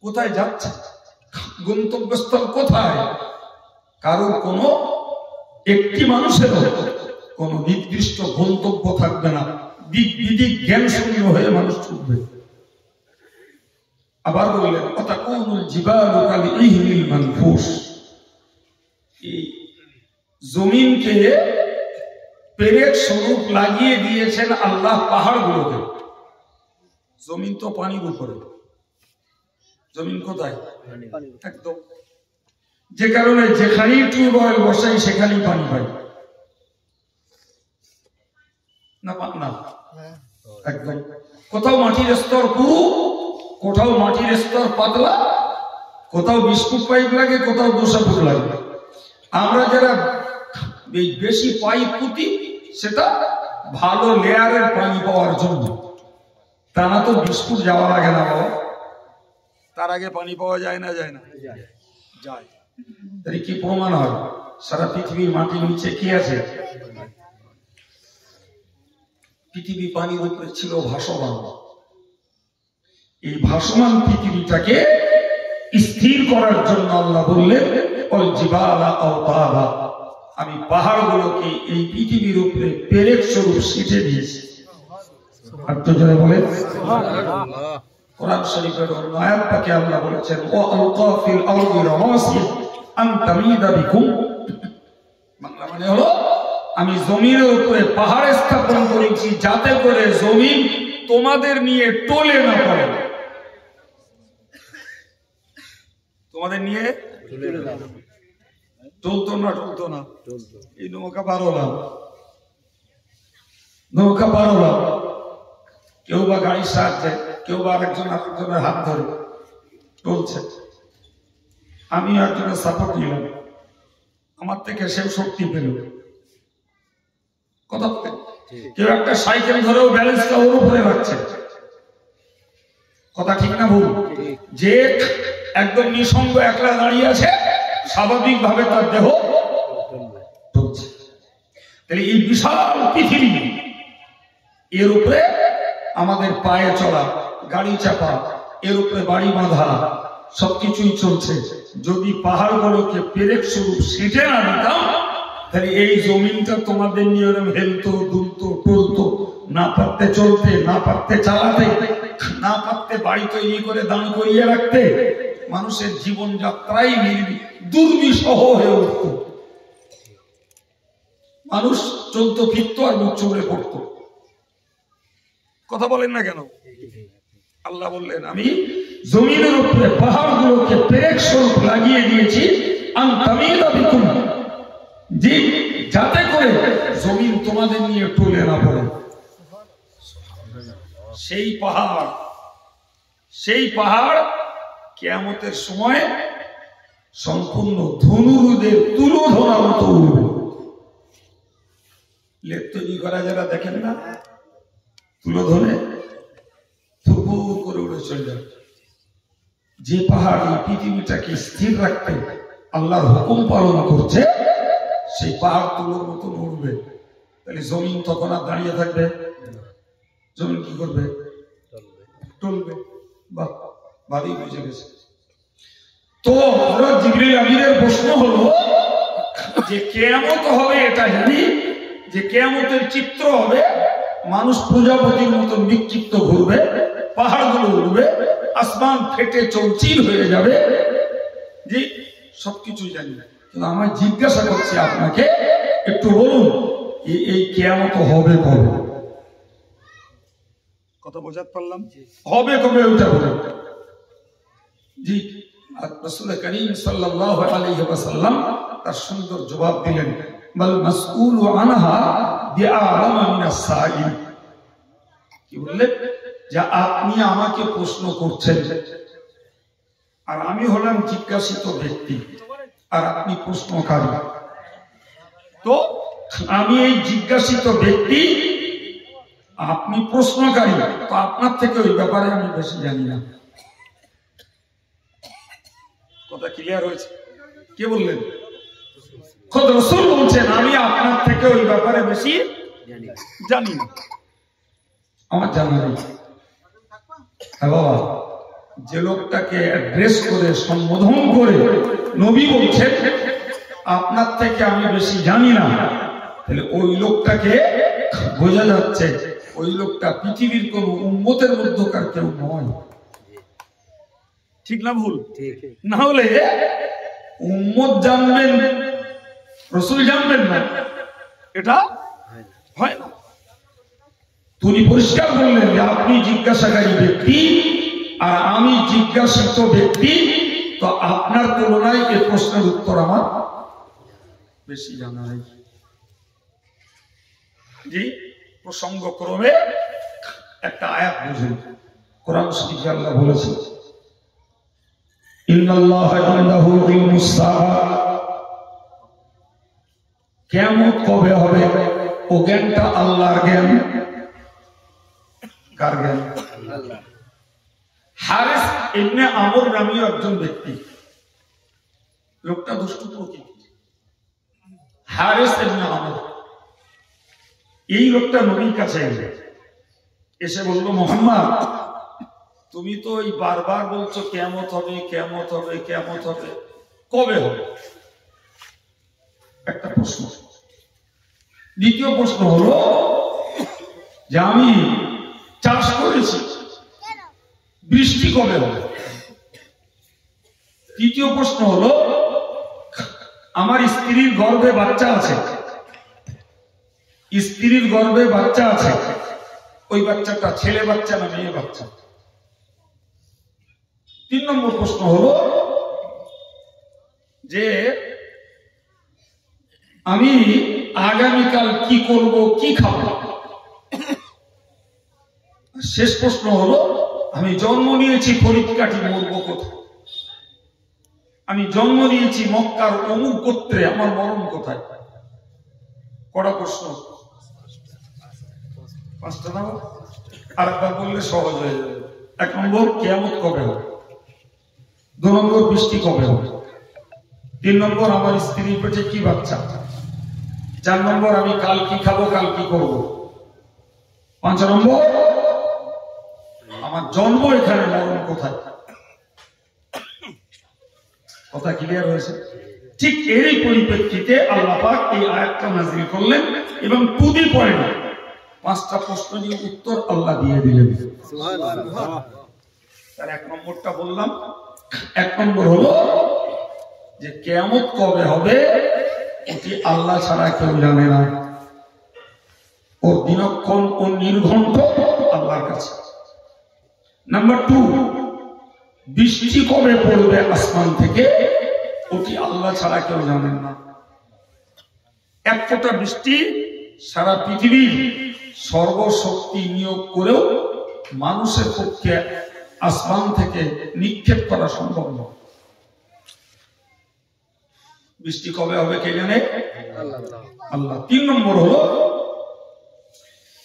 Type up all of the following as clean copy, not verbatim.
কোথায় যাচ্ছে, গন্তব্যস্থল কোথায়, কারোর কোনো একটি মানুষেরও কোনো নির্দিষ্ট গন্তব্য থাকবে না, দিক বিদিক জ্ঞান শূন্য হয়ে মানুষ ছুটবে। আবার বললেন ওয়াতাকুনুল জিবালু কাল ইহনিল মানফুস, এই জমিনকে পেরেক স্বরূপ লাগিয়ে দিয়েছেন আল্লাহ পাহাড়গুলোকে। জমিন তো পানির উপরে, জমিন কোথায়, একদম, যে কারণে যেখানেই টিউবওয়েল বসাই সেখানেই পানি পাই না, না একদম। কোথাও মাটির স্তর পুরু, কোথাও মাটির স্তর পাতলা, কোথাও 20 ফুট পাইপ লাগে, কোথাও 200 ফুট লাগে। আমরা যারা বেশি পাইপ পুঁতি সেটা ভালো লেয়ারের পানি পাওয়ার জন্য, তা না তো 20 ফুট যাওয়া লাগে না বাবা, তার আগে পানি পাওয়া যায় না, যায় না, যায়। তাই কি প্রমাণ হয়, সারা পৃথিবীর মাটির নিচে কি আছে? পৃথিবী পানির উপরে ছিল ভাসমান। এই ভাসমান পৃথিবীটাকে স্থির করার জন্য আল্লাহ বললেন ওয়াল জিবালা আওতাদা, আমি পাহাড়গুলোকে এই পৃথিবীর উপরে পেরেক স্বরূপ ছিটে দিয়েছি। আত্মজনে বলেন সুবহানাল্লাহ। কোরআন শরীফের অন্য আয়াত পাকে আল্লাহ বলেছেন ওয়া আলকা ফিল আরদি রাওয়াসি আন তামিদা বিকুম, বাংলা মানে হলো আমি জমিনের উপরে পাহাড় স্থাপন করেছি যাতে করে জমিন তোমাদের নিয়ে টলে না পড়ে, তোমাদের নিয়ে টলতো না, টলতো না। এই নৌকা পারলাম, নৌকা পারলাম, কেউ বা গাড়ির সাহায্যে, কেউ বা আরেকজনের হাত ধরে চলছে, আমি একজনের সাপোর্ট নিলাম, আমার থেকে সেও শক্তি পেল। কথা কেউ একটা সাইকেল ধরেও ব্যালেন্সটা ওর উপরে রাখছে, কথা ঠিক না ভুল? যে একদম নিঃসঙ্গ একলা দাঁড়িয়ে আছে, স্বাভাবিক ভাবে তার দেহ চলছে। তাহলে এই বিশাল পৃথিবী, এর উপরে আমাদের পায়ে চলা, গাড়ি চাপা, এর উপরে বাড়ি বাঁধা, সবকিছুই চলছে। যদি পাহাড়গুলোকে পেরেক স্বরূপ ছিটে না দিতাম, তাহলে এই জমিনটা তোমাদের নিয়ে হেলতো, দুলতো, টলতো, না পারতে চলতে, না পারতে চালাতে, না পারতে বাড়ি তৈরি করে দান করিয়ে রাখতে, মানুষের জীবন যাত্রাই দুর্বিষহ হয়ে উঠত। মানুষ চলতো ফিরতো আর মুখ চুবড়ে পড়তো। কথা বলেন না কেন? আল্লাহ বললেন আমি জমিনের উপরে পাহাড়গুলোকে পেরেক স্বরূপ লাগিয়ে দিয়েছি আন তামিদা বিকুম, যে যাতে করে জমিন তোমাদের নিয়ে টলে না পড়ে। সেই পাহাড় কিয়ামতের সময় সম্পূর্ণ ধনুরুদের তুলোধনা মতো উঠবে। লেপ তৈরি করা যারা দেখেন না, তুলোধনে ফুরফুর করে উড়ে চলে যাবে। যে পাহাড় এই পৃথিবীটাকে স্থির রাখতে আল্লাহর হুকুম পালন করছে, সেই পাহাড় তুলোর মতো উড়বে। তাহলে জমিন তখন আর দাঁড়িয়ে থাকবে? জমিন কি করবে? টলবে। বাহ, ভালোই বুঝে গেছে। তো হযরত জিবরিল আমিনের প্রশ্ন হলো যে কিয়ামত হবে, এটা জানি যে কিয়ামতের চিত্র হবে, মানুষ প্রজাপতির মতো বিক্ষিপ্ত ঘুরবে, পাহাড়গুলো উঠবে, আসমান ফেটে চৌচির হয়ে যাবে। জি, সবকিছু জানি, কিন্তু আমি জিজ্ঞাসা করছি আপনাকে, একটু বলুন এই কিয়ামত হবে কবে? কথা বোঝাতে পারলাম? হবে কবে ওইটা বলুন। জি, রাসূল করিম সাল্লাল্লাহু আলাইহি ওয়াসাল্লাম তার সুন্দর জবাব দিলেন, বাল মাসউলু আনহা বিআলামা মিনাস সাইল। কি বললেন? যে আপনি আমাকে প্রশ্ন করছেন, আর আমি হলাম জিজ্ঞাসিত ব্যক্তি, আর আপনি প্রশ্নকারী। তো আমি এই জিজ্ঞাসিত ব্যক্তি, আপনি প্রশ্নকারী, তো আপনার থেকে ওই ব্যাপারে আমি বেশি জানি না। কথা ক্লিয়ার হয়েছে? কে বললেন? খোদ রাসূল বলছেন আমি আপনার থেকে ওই ব্যাপারে বেশি জানি না, আমার জানা নেই। হ্যাঁ বাবা, যে লোকটাকে অ্যাড্রেস করে সম্বোধন করে নবী বলছেন আপনার থেকে আমি বেশি জানি না, তাহলে ওই লোকটাকে বোঝা যাচ্ছে ওই লোকটা পৃথিবীর কোন উম্মতের মধ্যকার কেউ নয়। ঠিক না ভুল? না হলে উম্মত জানবেন রাসূল জানবেন না, এটা হয় না। তিনি পরিষ্কার বললেন যে আপনি জিজ্ঞাসাকারী ব্যক্তি আর আমি জিজ্ঞাসিত ব্যক্তি, তো আপনার তুলনায় এই প্রশ্নের উত্তর আমার বেশি জানা নেই। জি, প্রসঙ্গ ক্রমে একটা আয়াত বুঝুন। কোরআন শরীফে আল্লাহ বলেছেন ইন্নাল্লাহা ইনদাহু ইলমুস সাআ, কিয়ামত কবে হবে ও জ্ঞানটা আল্লাহর জ্ঞান। কার জ্ঞান? আল্লাহ। হারিস ইবনে আমর নামীয় একজন ব্যক্তি, লোকটা দুষ্টু প্রকৃতির। হারিস ইবনে আমর, এই লোকটা নবীর কাছে এসে বলল, মুহাম্মদ তুমি তো এই বারবার বলছো কিয়ামত হবে, কিয়ামত হবে, কিয়ামত হবে, কবে হবে? একটা প্রশ্ন। দ্বিতীয় প্রশ্ন হলো যে আমি চাষ করেছি, বৃষ্টি কবে হবে? তৃতীয় প্রশ্ন হলো আমার স্ত্রীর গর্ভে বাচ্চা আছে, স্ত্রীর গর্ভে বাচ্চা আছে, ওই বাচ্চাটা ছেলে বাচ্চা না মেয়ে বাচ্চা? তিন নম্বর প্রশ্ন হলো যে আমি আগামীকাল কি করব, কি খাবো? শেষ প্রশ্ন হলো আমি জন্ম নিয়েছি ফরিদকাঠি, মরবো কোথায়? আমি জন্ম নিয়েছি মক্কার অমুক গোত্রে, আমার মরণ কোথায়? কড়া প্রশ্ন, পাঁচটা না? আরেকবার বললে সহজ হয়ে যাবে। এক নম্বর কিয়ামত কবে হবে, দু নম্বর বৃষ্টি কবে হবে, তিন নম্বর আমার স্ত্রীর পেটে কি বাচ্চা, চার নম্বর আমি কাল কি খাবো, কাল কি করবো, পাঁচ নম্বর আমার জন্ম এখানে, মরণ কোথায়? কথা ক্লিয়ার হয়েছে? ঠিক এরই পরিপ্রেক্ষিতে আল্লাহ পাক এই আয়াতটা নাযিল করলেন এবং টু দি পয়েন্ট পাঁচটা প্রশ্ন নিয়ে উত্তর আল্লাহ দিয়ে দিলেন। সুবহানাল্লাহ। তার এক নম্বরটা বললাম। এক নম্বর হলো যে কিয়ামত কবে হবে এটি আল্লাহ ছাড়া কেউ জানে না, ও দিনক্ষণ ও নির্ঘণ্ট আল্লাহর কাছে। নাম্বার টু, বৃষ্টি কবে পড়বে আসমান থেকে ওটি আল্লাহ ছাড়া কেউ জানেন না। এক ফোঁটা বৃষ্টি সারা পৃথিবীর সর্বশক্তি নিয়োগ করেও মানুষের পক্ষে আসমান থেকে নিক্ষেপ করা সম্ভব নয়। বৃষ্টি কবে হবে কে জানে? আল্লাহ। তিন নম্বর হলো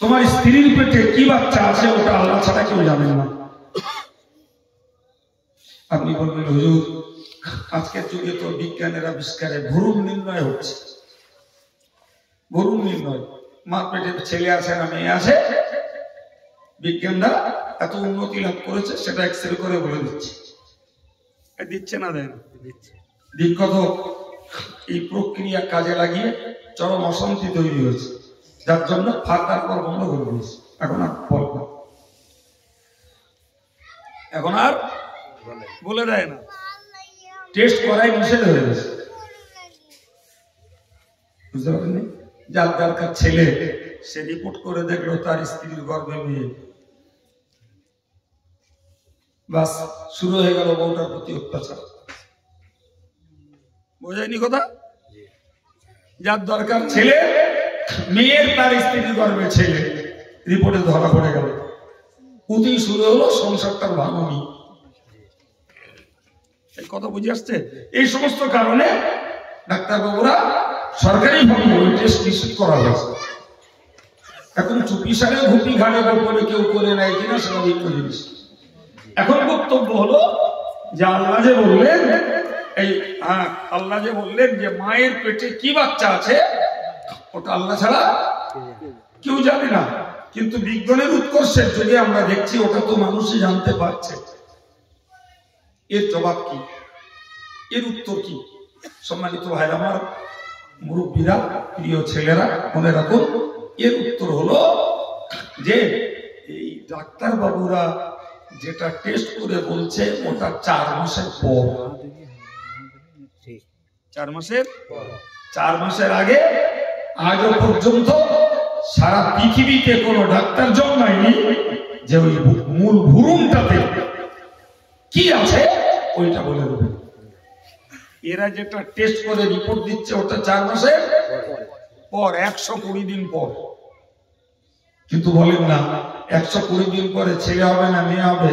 তোমার স্ত্রীর পেটে কি বাচ্চা আছে ওটা আল্লাহ ছাড়া কেউ জানেন না। আপনি বলবেন হুজুর আজকের যুগে তো বিজ্ঞানের আবিষ্কারে ভ্রূণ নির্ণয় হচ্ছে। ভ্রূণ নির্ণয়, মার পেটে ছেলে আছে না মেয়ে আছে, বিজ্ঞানরা এত উন্নতি লাভ করেছে সেটা এক্সরে করে বলে দিচ্ছে। দিচ্ছে না দেয় না? দিন কত এই প্রক্রিয়া কাজে লাগিয়ে চরম অশান্তি তৈরি হয়েছে, যার জন্য ফাঁকার পর বন্ধ করে দিয়েছে। এখন আর বলব না, এখন আর বলে দেয় না, টেস্ট করাই নিষেধ হয়ে গেছে। বুঝতে পারেননি? যার দরকার ছেলে সে রিপোর্ট করে দেখলো তার স্ত্রীর গর্ভে মেয়ে, বাস শুরু হয়ে গেল বউটার প্রতি অত্যাচার। বোঝায়নি কথা? যার দরকার ছেলে, মেয়ের তার স্ত্রীর গর্ভে ছেলে, রিপোর্টে ধরা পড়ে গেল, উতি শুরু হলো সংসারটার ভাঙনি। এই কথা বুঝে আসছে? এই সমস্ত কারণে ডাক্তারবাবুরা সরকারি ভাবে ওই টেস্ট নিশ্চিত করা হয়েছে। এখন চুপি সারে ঘুপি ঘাড়ে গোপনে কেউ করে নেয় কিনা সেটা ভিন্ন জিনিস। এখন বক্তব্য হলো যে আল্লাহ যে বললেন আল্লাহ যে বললেন যে মায়ের পেটে কি বাচ্চা আছে ওটা আল্লাহ ছাড়া কেউ জানে না। কিন্তু বিজ্ঞানের উৎকর্ষের যুগে আমরা দেখছি ওটা তো মানুষই জানতে পারছে। এর জবাব কি, এর উত্তর কি? সম্মানিত ভাই আমার, মুরব্বীরা, প্রিয় ছেলেরা, মনে রাখুন, এর উত্তর হলো যে এই ডাক্তার বাবুরা যেটা টেস্ট করে বলছে ওটা 4 মাসের পর, 4 মাসের আগে আজও পর্যন্ত সারা পৃথিবীতে কোনো ডাক্তার জন্মায়নি যে ওই মূল ভ্রূণটাতে কি আছে ওইটা বলে দেবে। এরা যেটা টেস্ট করে রিপোর্ট দিচ্ছে ওটা 4 মাসের পর, 120 দিন পর। কিন্তু বলেন না 120 দিন পরে ছেলে হবে না মেয়ে হবে,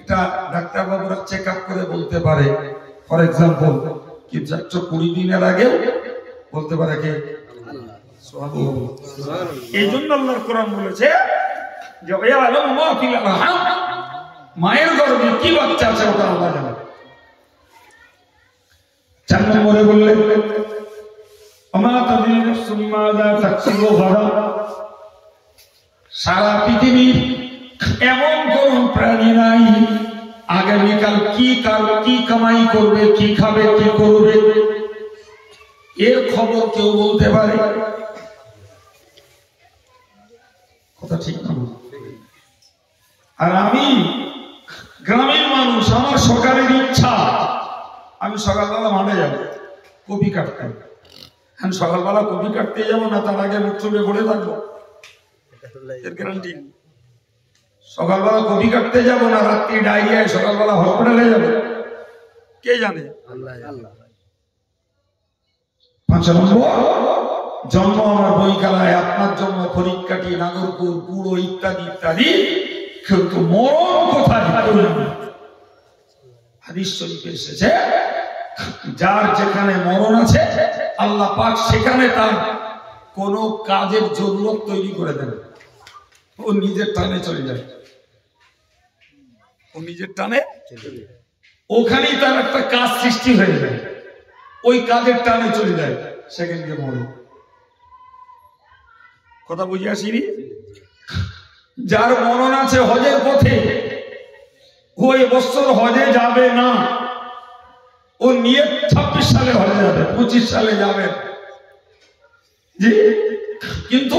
এটা ডাক্তার বাবুরা চেক আপ করে বলতে পারে। ফর এক্সাম্পল, কিন্তু 120 দিনের আগেও বলতে পারে কে? এই জন্য আল্লাহর কোরআন বলেছে যে মায়ের গর্ভে কি বাচ্চা আছে ওটা আল্লাহ জানে। 4 নম্বরে বললেন সারা পৃথিবীর এমন কোন প্রাণী নাই আগামীকাল কি কামাই করবে, কি খাবে, কি করবে এর খবর কেউ বলতে পারে? কথা ঠিক না? আর আমি গ্রামের মানুষ, আমার সকালের ইচ্ছা আমি সকালবেলা মাঠে যাব কপি কাটতে। আমি সকালবেলা কপি কাটতে যাবো না, তার আগে মুখ চুপে পড়ে থাকবো, এর গ্যারান্টি। সকালবেলা কপি কাটতে যাবো না, রাত্রি ডায়রিয়ায় সকালবেলা হসপিটালে যাবে, কে জানে? 5 নম্বর, জন্ম আমার বইকালায়, আপনার জন্ম ফরিদকাটি, নাগরপুর, পুরো ইত্যাদি ইত্যাদি, কিন্তু মরণ কোথায়? হাদিস শরীফে এসেছে যার যেখানে মরণ আছে আল্লাহ পাক সেখানে তার কোন কাজের জরুরত তৈরি করে দেন, ও নিজের টানে চলে যায়, ও নিজের টানে ওখানেই তার একটা কাজ সৃষ্টি হয়ে যায়, ওই কাজের টানে চলে যায়, সেখানে গিয়ে মরে। কথা বুঝে আসিনি? যার মরণ আছে হজের পথে, ওই বছর হজে যাবে না, ও নিয়ে 26 সালে হজে যাবে, 25 সালে যাবে, জি, কিন্তু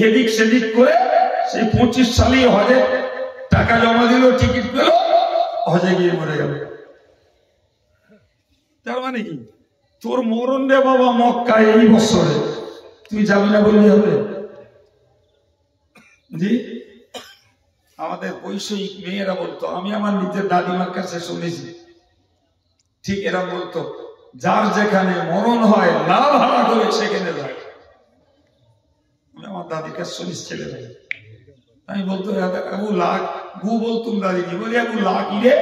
এদিক সেদিক করে সেই 25 সালে হজে টাকা জমা দিল, টিকিট পেল, হজে গিয়ে মরে গেল। তার মানে কি তোর মরণ রে বাবা মক্কায় এই বছরে, তুই যাবি না বললি হবে? জি, আমাদের বৈষয়িক মেয়েরা বলতো, আমি আমার নিজের দাদিমার কাছে শুনেছি, ঠিক এরা বলতো যার যেখানে মরণ হয় লাভ হারা করে সেখানে যায়। আমি আমার দাদির কাছে শুনিস ছেলে ভাই, আমি বলতো আবু লাখ গু বলতুম দাদি কি বলি, আবু লাখ রে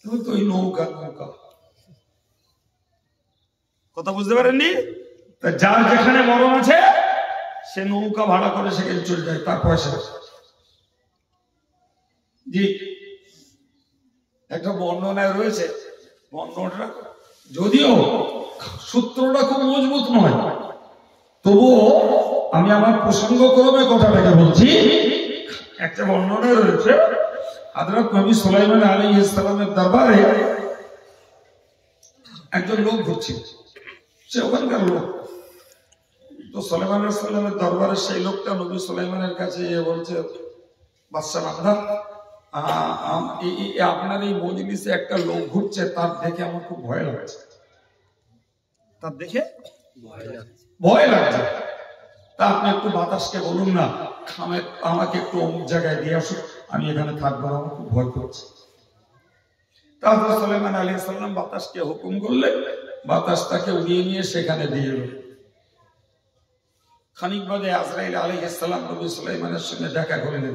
তো ওই নৌকা। কথা বুঝতে পারেননি? যার যেখানে মরণ আছে সে নৌকা ভাড়া করে সেখানে চলে যায়, তার পয়সা। জি, একটা বর্ণনায় রয়েছে, বর্ণনাটা যদিও সূত্রটা খুব মজবুত নয়, তবুও আমি আমার প্রসঙ্গক্রমে কথাটাকে বলছি। একটা বর্ণনায় রয়েছে হযরত নবী সুলাইমান আলাইহিস সালামের দরবারে একজন লোক ঘুরছিল, সে ওখানকার লোক। তো সুলাইমান আলাইহিস সালামের দরবারে সেই লোকটা নবী সুলাইমানের কাছে বলছে, বাদশা মামলার আপনার এই মজলিসে একটা লোক ঘুরছে, তার দেখে আমার খুব ভয় লাগছে, তার দেখে ভয় লাগছে, তা আপনি একটু বাতাসকে বলুন না আমাকে একটু অমুক জায়গায় দিয়ে আসুন, আমি এখানে থাকবো, আমার খুব ভয় করছে। তারপর সুলাইমান আলাইহিস সালাম বাতাসকে হুকুম করলে বাতাস তাকে উড়িয়ে নিয়ে সেখানে দিয়ে এলো। খানিক বাদে আজরাইল আলাইহিস সালাম নবী সুলাইমানের সঙ্গে দেখা করলেন।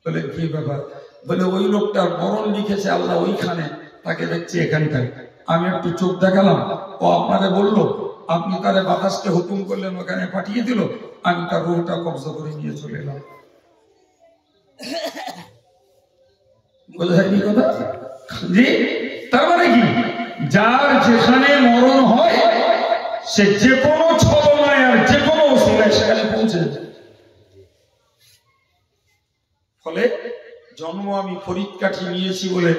বলে কি ব্যাপার? বলে ওই লোকটার মরণ লিখেছে আল্লাহ ওইখানে, তাকে দেখছি এখানটায়। আমি একটু চোখ দেখালাম, ও আপনারে বললো, আপনি তারে বাতাসকে হুকুম করলেন, ওখানে পাঠিয়ে দিল, আমি তার রূহটা কবজা করে নিয়ে চলে এলাম। বোঝায় কি কথা? জি, তার মানে কি যার যেখানে মরণ হয় সে যে কোনো ছলনায় আর যে কোনো ওসিলায় সেখানে পৌঁছে যায়। ফলে জন্ম আমি ফরিদকাঠি নিয়েছি বলে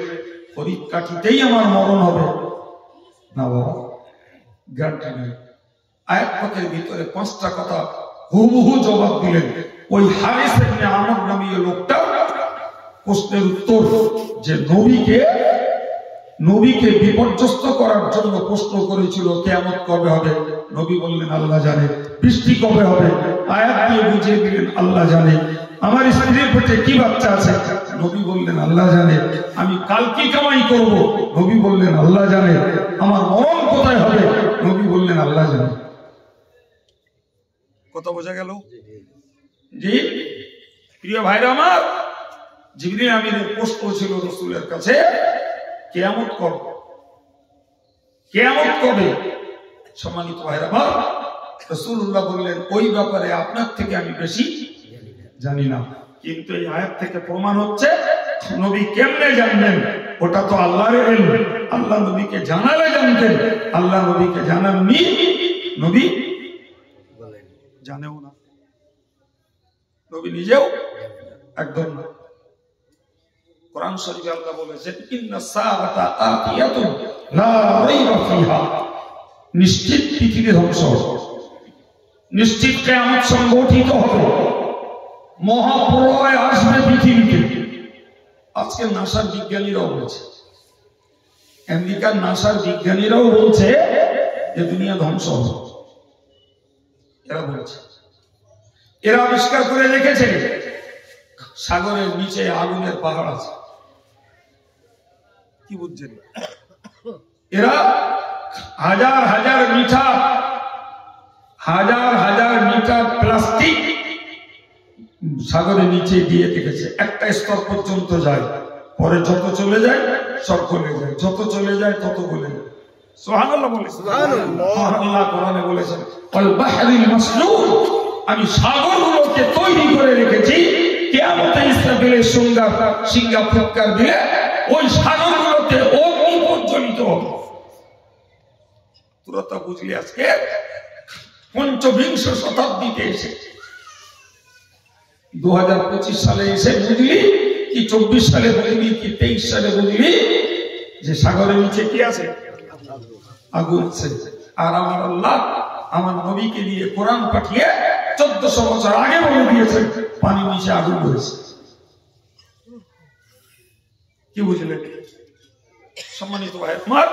পরীক্ষাটিতেই আমার মরণ হবে না বাবা, গ্যারান্টি নেই। আয়াত পাকের ভিতরে 5টা কথা হুবহু জবাব দিলেন। ওই হারিস ইবনে আমর নামীয় লোকটা প্রশ্নের উত্তর যে নবীকে বিপর্যস্ত করার জন্য প্রশ্ন করেছিল কিয়ামত কবে হবে, নবী বললেন আল্লাহ জানে। বৃষ্টি কবে হবে, আয়াত দিয়ে বুঝিয়ে দিলেন আল্লাহ জানে। আমার স্ত্রীর পেটে কি বাচ্চা আছে, নবী বললেন আল্লাহ জানে। আমি কাল কি কামাই করব, নবী বললেন আল্লাহ জানে। আমার মরণ কোথায় হবে, নবী বললেন আল্লাহ জানে। কথা বোঝা গেল? জি প্রিয় ভাইরা আমার, জিবরিল আমিনের প্রশ্ন ছিল রাসূলের কাছে কিয়ামত কবে, কিয়ামত কবে? সম্মানিত ভাইরা আমার, রাসূলুল্লাহ বললেন ওই ব্যাপারে আপনার থেকে আমি বেশি জানি না। কিন্তু এই আয়াত থেকে প্রমাণ হচ্ছে নবী কেমনে জানবেন, ওটা তো আল্লাহর ইলম। আল্লাহ নবীকে জানালে জানতেন, আল্লাহ নবীকে জানাননি, নবী জানেও না, নবী নিজেও একদম না। কোরআন শরীফে আল্লাহ বলেছেন ইন্নাস সাআতা আতিয়াতুন লা রাইবা ফিহা, নিশ্চিত পৃথিবী ধ্বংস, নিশ্চিত কিয়ামত সংঘটিত হবে, মহাপ্রলয় আসবে পৃথিবীতে। আজকে নাসার বিজ্ঞানীরাও বলছে, আমেরিকার নাসার বিজ্ঞানীরাও বলছে যে দুনিয়া ধ্বংস হবে। এরা বলছে, এরা আবিষ্কার করে রেখেছে সাগরের নিচে আগুনের পাহাড় আছে। কি বুঝছেন? এরা হাজার হাজার মিটার প্লাস্টিক সাগরের নিচে দিয়ে রেখেছে, একটা স্তর পর্যন্ত যায়, পরে যত চলে যায় সব গলে যায়, যত চলে যায় তত গলে যায়। সুবহানাল্লাহ বলে, সুবহানাল্লাহ কোরআনে বলেছেন ওয়াল বাহরিল মাসজুর, আমি সাগরগুলোকে তৈরি করে রেখেছি, কিয়ামতে ইসরাফিলের সিংহা ফুৎকার দিলে ওই সাগরগুলোতে অগ্নি প্রজ্বলিত হবে। তোরা তা বুঝলি আজকে 25 শতাব্দীতে এসে, 2025 সালে এসে বুঝলি, কি 24 সালে বুঝলি, কি 23 সালে বুঝলি যে সাগরের নিচে কি আছে, আগুন আছে। আর আমার আল্লাহ আমার নবীকে দিয়ে কোরআন পাঠিয়ে 1400 বছর আগে বলে দিয়েছেন পানির নিচে আগুন রয়েছে। কি বুঝলেন? সম্মানিত ভাই আমার,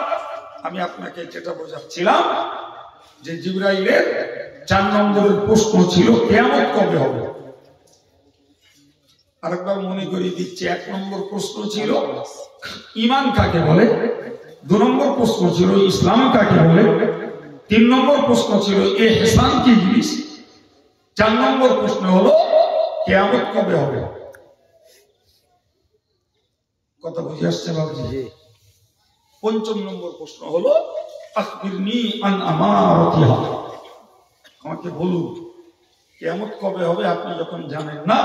আমি আপনাকে যেটা বোঝাচ্ছিলাম যে জিবরাইলের 4 নম্বরের প্রশ্ন ছিল কিয়ামত কবে হবে। আরেকবার মনে করিয়ে দিচ্ছি, 1 নম্বর প্রশ্ন ছিল ঈমান কাকে বলে, 2 নম্বর প্রশ্ন ছিল ইসলাম কাকে বলে, 3 নম্বর প্রশ্ন ছিল ইহসান কি জিনিস, 4 নম্বর প্রশ্ন হলো কিয়ামত কবে হবে। কথা বুঝে আসছে বাবুজি? 5ম নম্বর প্রশ্ন হলো আখবিরনি আন আমারাতিহা, আমাকে বলুন কিয়ামত কবে হবে, আপনি যখন জানেন না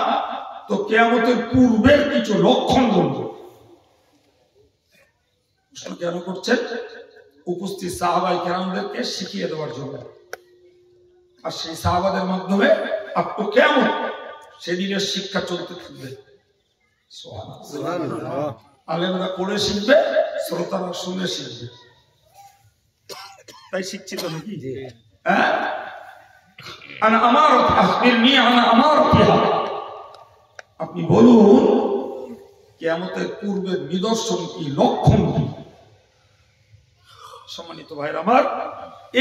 তো কিয়ামতের পূর্বের কিছু লক্ষণ বলুন। কেন করছেন? উপস্থিত সাহাবায়ে কেরামদেরকে শিখিয়ে দেওয়ার জন্য, আর সেই সাহাবাদের মাধ্যমে আপনি কিয়ামত সেদিনের শিক্ষা চলতে থাকবে। সুবহানাল্লাহ। আলেমরা পড়ে শিখবে, শ্রোতারা শুনে শিখবে, তাই শিখছি তো নাকি? হ্যাঁ, আনা আমারাত আখবিরনি আনা আমারাতিহা, আপনি বলুন কিয়ামতের পূর্বের নিদর্শন কি, লক্ষণ কি। সম্মানিত ভাইরা আমার,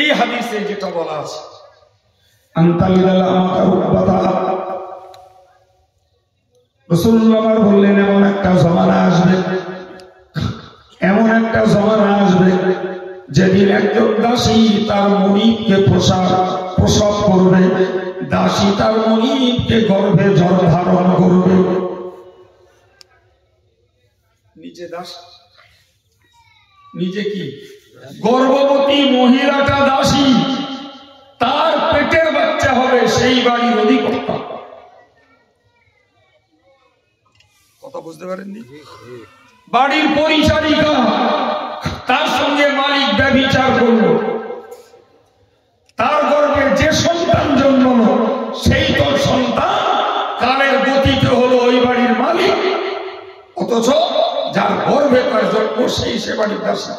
এই হাদিসে যেটা বলা আছে রাসূলুল্লাহ বললেন এমন একটা জমানা আসবে, এমন একটা জমানা আসবে যেদিন একজন দাসী তার মনিবকে প্রসব করবে, দাসী তার মনিবকে গর্ভে ধারণ করবে। নিজে দাস, নিজে কি গর্ভবতী মহিলাটা দাসী, তার পেটের বাচ্চা হবে সেই বাড়ির অধিকর্তা। কথা বুঝতে পারেননি? বাড়ির পরিচারিকা, তার সঙ্গে মালিক ব্যভিচার করল, তার গর্ভে যে সন্তান জন্মলো সেই তো সন্তান কালের গতিতে হলো ওই বাড়ির মালিক, অথচ যার গর্ভে গর্ভে তার জন্ম, সেই সে বাড়ির দাসী।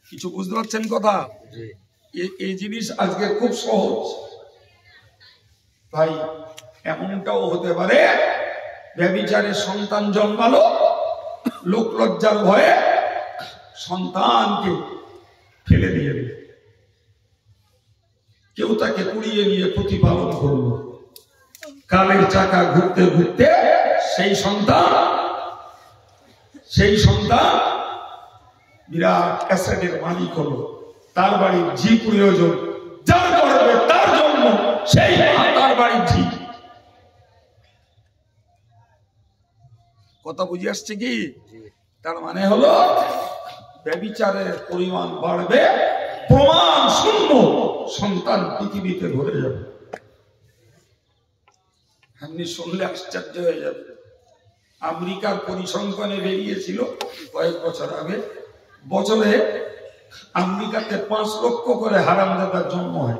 কিছু বুঝতে পারছেন কথা? এই জিনিস আজকে খুব সহজ ভাই। এমনটাও হতে পারে ব্যভিচারের সন্তান জন্মালো, লোক লজ্জার ভয়ে সন্তানকে ফেলে দিয়ে দিল, কেউ তাকে কুড়িয়ে নিয়ে প্রতিপালন করলো। কালের চাকা ঘুরতে ঘুরতে সেই সন্তান বিরাট অ্যাসেটের মালিক হলো। তার বাড়ির ঝি প্রয়োজন, যার গর্ভে তার জন্ম, সেই তার বাড়ির ঝি। কথা বুঝে আসছে কি? তার মানে হলো ব্যভিচারের পরিমাণ বাড়বে, প্রমাণ শূন্য সন্তান পৃথিবীতে ভরে যাবে। আপনি শুনলে আশ্চর্য হয়ে যাবে। আমেরিকার পরিসংখ্যানে বেরিয়েছিল কয়েক বছর আগে, বছরে আমেরিকাতে 5 লক্ষ করে হারামজাদার জন্ম হয়।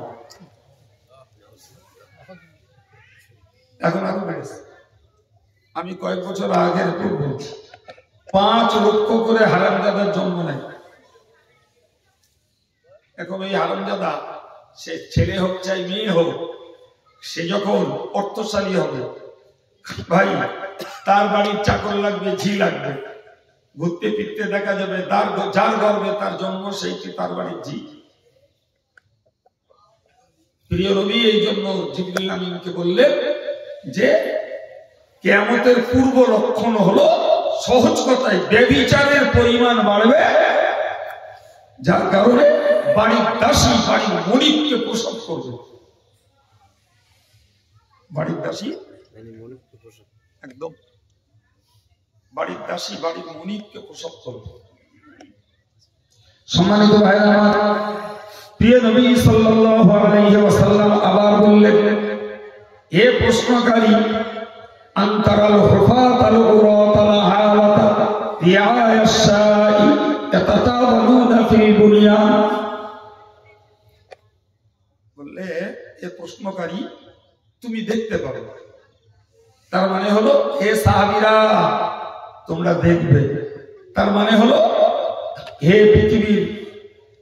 এখন আরো বেড়েছে, আমি কয়েক বছর আগের বলছি, 5 লক্ষ করে হারামজাদার জন্ম নেয়। এখন এই হারামজাদা, সে ছেলে হোক চাই মেয়ে হোক, সে যখন অর্থশালী হবে ভাই, তার বাড়ির চাকর লাগবে, ঝি লাগবে, ঘুরতে ফিরতে দেখা যাবে যার গর্ভে তার জন্ম, সেইটি তার বাড়ির ঝি। প্রিয় নবী এই জন্য জিবরিল আমিনকে বললেন যে কিয়ামতের পূর্ব লক্ষণ হলো, সহজ কথায়, ব্যভিচারের পরিমাণ বাড়বে, যার কারণে বাড়ির দাসী বাড়ির মনিবকে প্রসব করবে। বাড়ির দাসী একদম, বাড়ির দাসী বাড়ির মনিবকে প্রসব করবে। সম্মানিত ভাইরা আমার, প্রিয় নবী সাল্লাল্লাহু আলাইহি ওয়াসাল্লাম আবার বললেন, হে প্রশ্নকারী, আনতারাল হুফাতাল উরাতাল হালাতা রিআয়াশ-শাই ইয়াতাতাওয়ালুনা ফিল বুনিয়ান। বললে হে প্রশ্নকারী, তুমি দেখতে পাবে। তার মানে হলো হে সাহাবীরা, তোমরা দেখবে। তার মানে হলো হে পৃথিবীর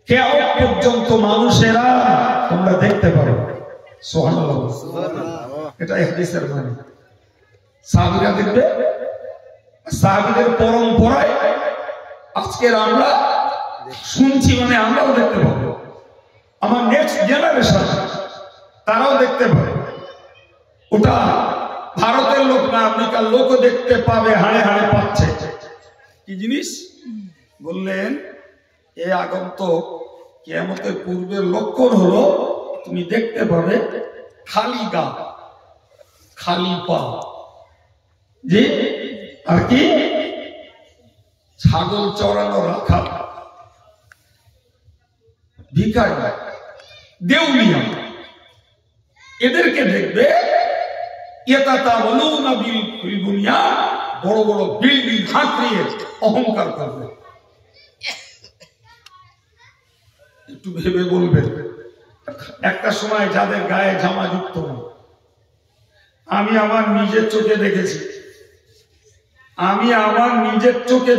কিয়ামত পর্যন্ত মানুষেরা, তোমরা দেখতে পাবে। সুবহানাল্লাহ, এটা হাদিসের মানে। সাহাবীরা দেখবে। সাহাবীদের পরম্পরায় আজকের আমরা শুনছি, মানে আমরাও দেখতে পাবো। আমার নেক্সট জেনারেশন তারাও দেখতে পাবে। ওটা ভারতের লোক না, আমেরিকার লোকও দেখতে পাবে, হাড়ে হাড়ে পাচ্ছে। কি জিনিস বললেন? এ আগন্তুক কিয়ামতের পূর্বের লক্ষণ হলো, তুমি দেখতে পাবে খালি গা, খালি পা, জি, আর কি ছাগল চড়ানো রাখা, ভিখারি, দেউলিয়া, এদেরকে দেখবে। ইয়াতাতাওয়ালুনা ফিল বুনিয়ান, বড় বড় বিল্ডিং হাঁকড়িয়ে অহংকার করবে। একটু ভেবে বলবেন, একটা সময় যাদের গায়ে জামা যুক্ত না, আমি আমার নিজের চোখে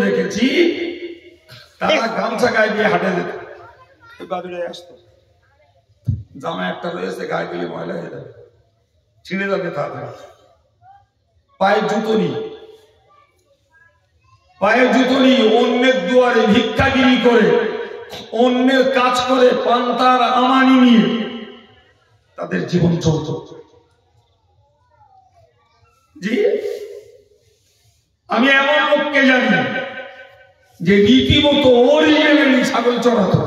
দেখেছি, তারা গামছা গায়ে দিয়ে হাঁটে যেত, আসতো, জামা একটা রয়েছে, গায়ে দিলে ময়লা হয়ে যাবে, ছিঁড়ে যাবে, তাদের পায়ে জুতো নেই, অন্যের দুয়ারে ভিক্ষাগিরি করে, অন্যের কাজ করে, পান্তার আমানি নিয়ে তাদের জীবন চলত। জি, আমি এমন লোককে জানি যে রীতিমতো অরিজিনালি ছাগল চড়াতো।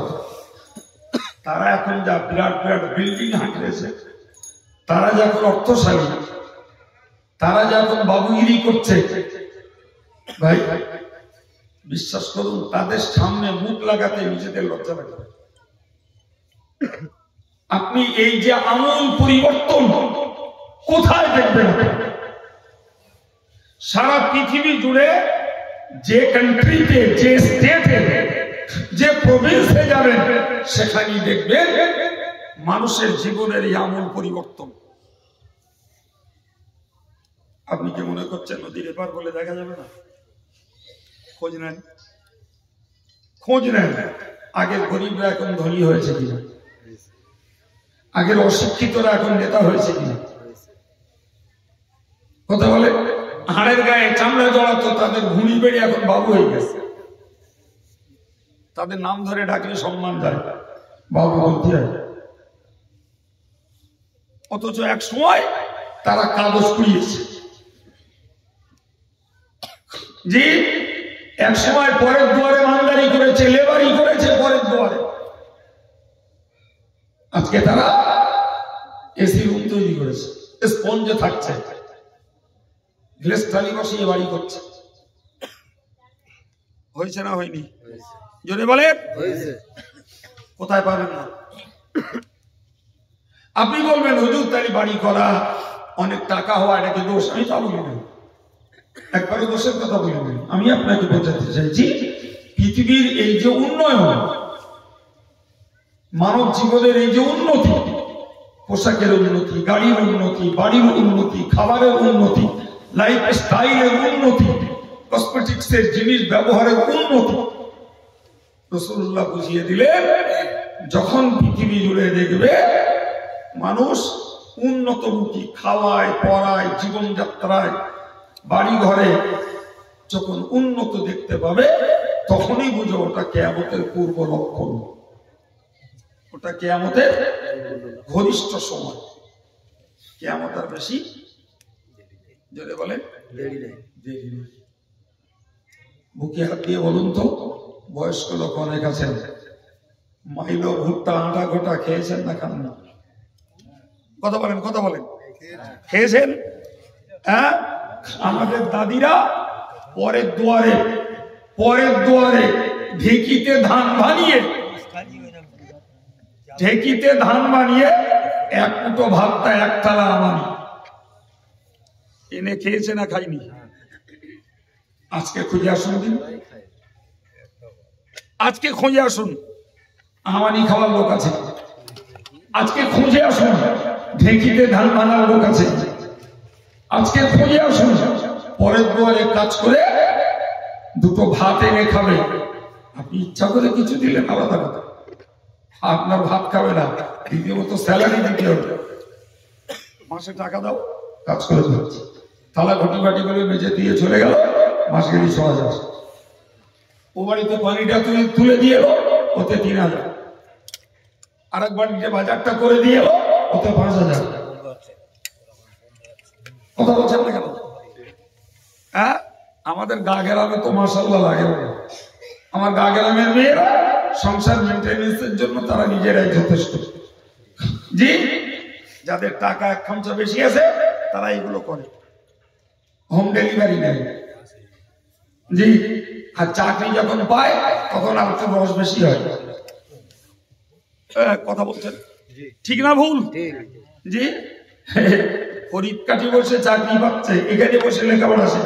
তারা এখন যা বিরাট বিরাট বিল্ডিং হাঁটিয়েছে, তারা যখন অর্থশালী, তারা যখন বাবুগিরি করছে, ভাই বিশ্বাস করুন, তাদের সামনে মুখ লাগাতে নিজেদের লজ্জা লাগে। আপনি এই যে আমূল পরিবর্তন কোথায় দেখবেন? সারা পৃথিবী জুড়ে যে কান্ট্রিতে, যে স্টেটে, যে প্রভিন্সে যাবেন, সেখানেই দেখবেন মানুষের জীবনের এই আমূল পরিবর্তন। আপনি কি মনে করছেন নদীর এপার বলে দেখা যাবে না? খোঁজ নেন, খোঁজ নেন। আগের গরিবরা এখন ধনী হয়েছে কিনা, আগের অশিক্ষিতরা এখন নেতা হয়েছে কিনা, কথা বলে। হাড়ের গায়ে চামড়া জড়াতো তাদের ঘুড়ি বেড়ে এখন বাবু হয়ে গেছে। তাদের নাম ধরে ডাকলে সম্মান যায়, বাবু বলতে হয়। অথচ এক সময় তারা কাগজ কুড়িয়েছে। জি, এক সময় পরের দুয়ারে মানদারি করেছে, লেবারি করেছে পরের দুয়ারে। আজকে তারা এসি রুম তৈরি করেছে, স্পঞ্জে থাকছে, গ্লেস টালি বসিয়ে বাড়ি করছে। হয়েছে না হয়নি? জোরে বলে। কোথায় পাবেন না? আপনি বলবেন হুজুর তাই বাড়ি করা, অনেক টাকা হওয়া, এটাকে দোষ? আমি তা বলি না, একবারও দোষের কথা বলি না। আমি আপনাকে বোঝাতে চাইছি পৃথিবীর এই যে উন্নয়ন, মানব জীবনের এই যে উন্নতি, পোশাকের উন্নতি, গাড়ির উন্নতি, বাড়ির উন্নতি, খাবারের উন্নতি, লাইফ স্টাইলের উন্নতি, কসমেটিক্সের জিনিস ব্যবহারের উন্নতি, রাসূলুল্লাহ বুঝিয়ে দিলেন যখন পৃথিবী জুড়ে দেখবে মানুষ উন্নতমুখী, খাওয়ায়, পড়ায়, জীবনযাত্রায়, বাড়ি ঘরে যখন উন্নত দেখতে পাবে, তখনই বুঝো ওটা কিয়ামতের পূর্ব লক্ষণ, ওটা কিয়ামতের ঘনিষ্ঠ সময়। কিয়ামত আর বেশি জোরে বলেন দেরি নেই। বুকে হাত দিয়ে বলুন তো, বয়স্ক লোক অনেক আছেন, মাইলো, ভুট্টা, আটা গোটা খেয়েছেন না খান না? কথা বলেন, কথা বলেন, খেয়েছেন? হ্যাঁ, আমাদের দাদিরা পরের দুয়ারে ঢেকিতে ধান বানিয়ে এক মুঠো ভাতটা এক থালা আমানি এনে খেয়েছে না খাইনি? আজকে খুঁজে আসুন দিন, আজকে খুঁজে আসুন আমানি খাওয়ার লোক আছে, আজকে খুঁজে আসুন ঢেকিতে ধান বানার লোক আছে, আজকে খুঁজে আসুন পরের দুয়ারে কাজ করে দুটো ভাত এনে খাবে। আপনি ইচ্ছা করে কিছু দিলেন আলাদা কথা, আপনার ভাত খাবে না, দ্বিতীয়ত স্যালারি দিতে হবে, মাসে টাকা দাও, কাজ করে যাচ্ছে, থালা ঘটি বাটি করে মেজে দিয়ে চলে গেল, মাসে 6,000। ও বাড়িতে পানিটা তুলে দিয়ে এলো, ওতে 3,000। আর এক বাড়িতে বাজারটা করে দিয়ে এলো, ওতে 5,000। কথা বলছেন না কেন? হ্যাঁ, আমাদের গা গ্রামে তো মাশাআল্লাহ লাগে। আমার গা গ্রামের মেয়েরা সংসার মেনটেন্যান্সের জন্য তারা নিজেরাই যথেষ্ট। জি, যাদের টাকা এক খামচা বেশি আছে তারা এগুলো করে, হোম ডেলিভারি নেয়। জি, আর চাকরি যখন পায় তখন আর একটু রস বেশি হয়। কথা বলছেন ঠিক না ভুল? জি, ফরিদ কাঠি বসে চাকরি পাচ্ছে, এখানে বসে লেখাপড়া আছে,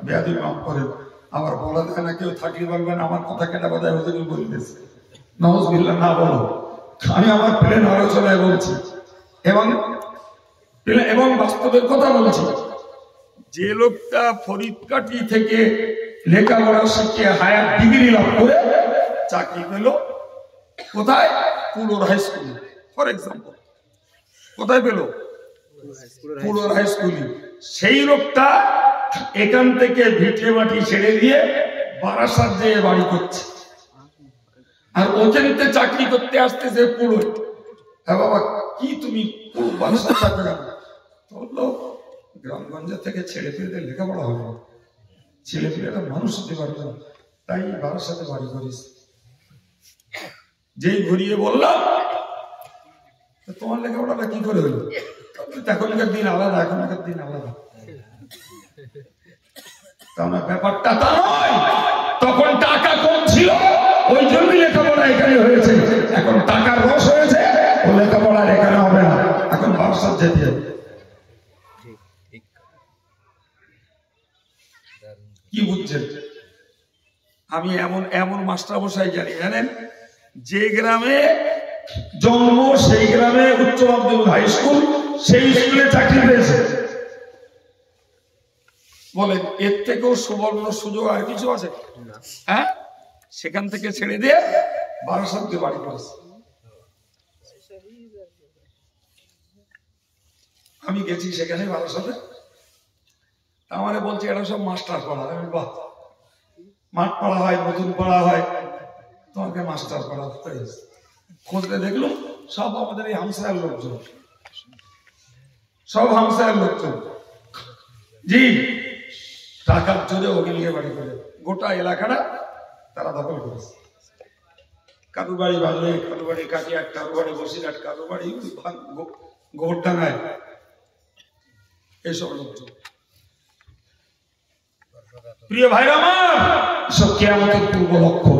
বেয়াদবি মাফ করেন। আবার বলা যায় না কেউ থাকলে বলবেন আমার কথা কেটে কথায় হুজুর বলতেছে, নাউজুবিল্লাহ না বলো। আমি আমার প্লেন আলোচনায় বলছি এবং বাস্তবের কথা বলছি। যে লোকটা ফরিদকাঠি থেকে লেখাপড়া শিখে হায়ার ডিগ্রি লাভ করে চাকরি পেল কোথায়? পুলোর হাই স্কুলে, ফর এক্সাম্পল। কোথায় পেল? পুলোর হাই স্কুলে। সেই লোকটা এখান থেকে ভিটে মাটি ছেড়ে দিয়ে বারাসাত যেয়ে বাড়ি করছে, আর ওখানে চাকরি করতে আসতেছে পুরো। হ্যাঁ বাবা, কি তুমি বারাসাত চাকরি বললো? গ্রামগঞ্জ থেকে ছেলে পেলেদের লেখাপড়া হবে, ছেলে পেলেরা মানুষ হতে পারবে না, তাই বারাসাতে বাড়ি করিস। যেই ঘুরিয়ে বললাম তোমার লেখাপড়াটা কি করে হলো? এখনকার দিন আলাদা, এখনকার দিন আলাদা। ব্যাপারটা তা নয়, তখন টাকা কম ছিল ওই জন্য লেখাপড়া এখানে হয়েছে, এখন টাকার রস হয়েছে, ও লেখাপড়া এখানে হবে না, এখন বারাসাত যেতে হবে। কি বুঝছেন? আমি এমন মাস্টার মশাই জানেন, যে গ্রামে জন্ম সেই গ্রামে উচ্চ মাধ্যমিক হাই স্কুল, সেই স্কুলে চাকরি পেয়েছে। বলেন এর থেকেও সুবর্ণ সুযোগ আর কিছু আছে? হ্যাঁ, সেখান থেকে ছেড়ে দিয়ে বারাসাতকে বাড়ি করেছে। আমি গেছি সেখানে বারাসাতে, আমারে বলছে এটা সব মাস্টার পড়া। আমি বাহ, মাঠ পড়া হয়, নতুন পড়া হয়, তোমাকে মাস্টার পড়া হয়েছে। খোঁজলে দেখলাম সব আমাদের এই হামসায়ের লোকজন, সব হামসায়ের লোকজন। জি, টাকার জোরে ওকে নিয়ে বাড়ি করে গোটা এলাকাটা তারা দখল করেছে। কারু বাড়ি বাজলে, কারু বাড়ি কাটিয়াট, কারু বাড়ি বসিরহাট, কারু বাড়ি গোবরডাঙ্গায়, এইসব লোকজন। প্রিয় ভাইরা আমার, সব কিয়ামতের পূর্ব লক্ষ্য।